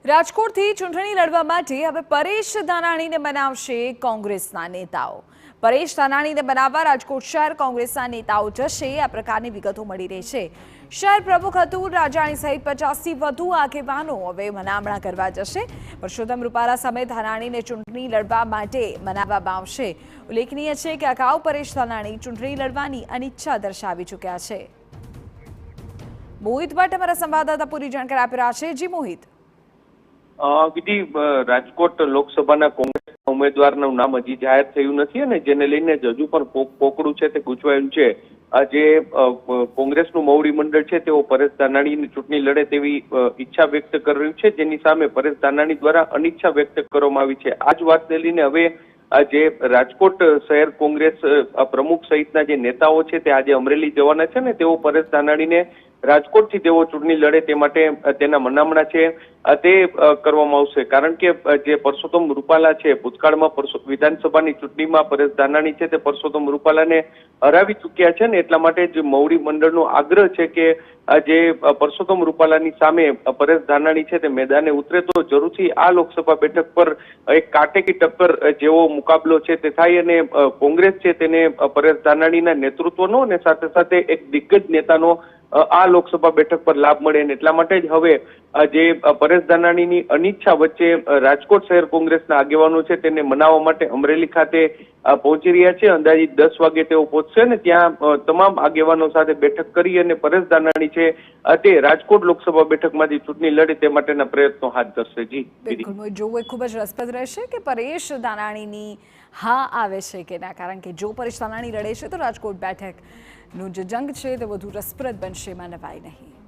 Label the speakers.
Speaker 1: રાજકોટથી ચૂંટણી લડવા માટે હવે પરેશ ધાનાણીને બનાવશે કોંગ્રેસના નેતાઓ। પરેશ ધાનાણીને બનાવવા રાજકોટ શહેર કોંગ્રેસના નેતાઓ જશે, આ પ્રકારની વિગતો મળી રહી છે। શહેર પ્રમુખ અતુલ રાજાણી સહિત 50થી વધુ આગેવાનો હવે મનામણા કરવા જશે। પરસોત્તમ રૂપાલા સામે ધાનાણીને ચૂંટણી લડવા માટે મનાવવામાં આવશે। ઉલ્લેખનીય છે કે અગાઉ પરેશ ધાનાણી ચૂંટણી લડવાની અનિચ્છા દર્શાવી ચૂક્યા છે। મોહિત ભટ્ટ અમારા સંવાદદાતા પૂરી જાણકારી આપી રહ્યા છે। જી મોહિત।
Speaker 2: વિધિ રાજકોટ લોકસભાના કોંગ્રેસ ઉમેદવારનું નામ હજી જાહેર થયું નથી અને જેને લઈને હજુ પણ પોકળું છે તે ગૂંચવાયું છે। જે કોંગ્રેસનું મોવડી મંડળ છે તેઓ પરેશ ધાનાણીની ચૂંટણી લડે તેવી ઈચ્છા વ્યક્ત કરી રહ્યું છે, જેની સામે પરેશ ધાનાણી દ્વારા અનિચ્છા વ્યક્ત કરવામાં આવી છે। આ જ વાતને લઈને હવે જે રાજકોટ શહેર કોંગ્રેસ પ્રમુખ સહિતના જે નેતાઓ છે તે આજે અમરેલી જવાના છે ને તેઓ પરેશ ધાનાણીને રાજકોટથી તેઓ ચૂંટણી લડે તે માટે તેના મનામણા છે તે કરવામાં આવશે। કારણ કે જે પરસોત્તમ રૂપાલા છે, ભૂતકાળમાં વિધાનસભાની ચૂંટણીમાં પરેશ ધાનાણી છે તે પરસોત્તમ રૂપાલાને હરાવી ચૂક્યા છે ને એટલા માટે જ મોવડી મંડળનો આગ્રહ છે કે જે પરસોત્તમ રૂપાલાની સામે પરેશ ધાનાણી છે તે મેદાને ઉતરે તો જરૂરથી આ લોકસભા બેઠક પર એક કાટેકી ટક્કર જેવો મુકાબલો છે તે થાય અને કોંગ્રેસ છે તેને પરેશ ધાનાણીના નેતૃત્વનો અને સાથે સાથે એક દિગ્ગજ નેતાનો આ લોકસભા બેઠક પર લાભ મળે એટલા માટે જ હવે જે પરેશ ધાનાણીની અનિચ્છા વચ્ચે રાજકોટ શહેર કોંગ્રેસના આગેવાનો છે તેને મનાવવા માટે અમરેલી ખાતે પહોંચી રહ્યા છે। અંદાજિત 10 વાગે તેઓ પહોંચશે અને ત્યાં તમામ આગેવાનો સાથે બેઠક કરી અને પરેશ ધાનાણી છે તે રાજકોટ લોકસભા બેઠકમાંથી ચૂંટણી લડે તે માટેના પ્રયત્નો હાથ ધરશે। જી
Speaker 1: બિલકુલ, જોવું ખૂબ જ રસપ્રદ રહેશે કે પરેશ ધાનાણીની હા આવે છે કે ના, કારણ કે જો પરેશ ધાનાણી લડે છે તો રાજકોટ બેઠકનું જે જંગ છે તે વધુ રસપ્રદ બનશે, એમાં નવાઈ નહીં।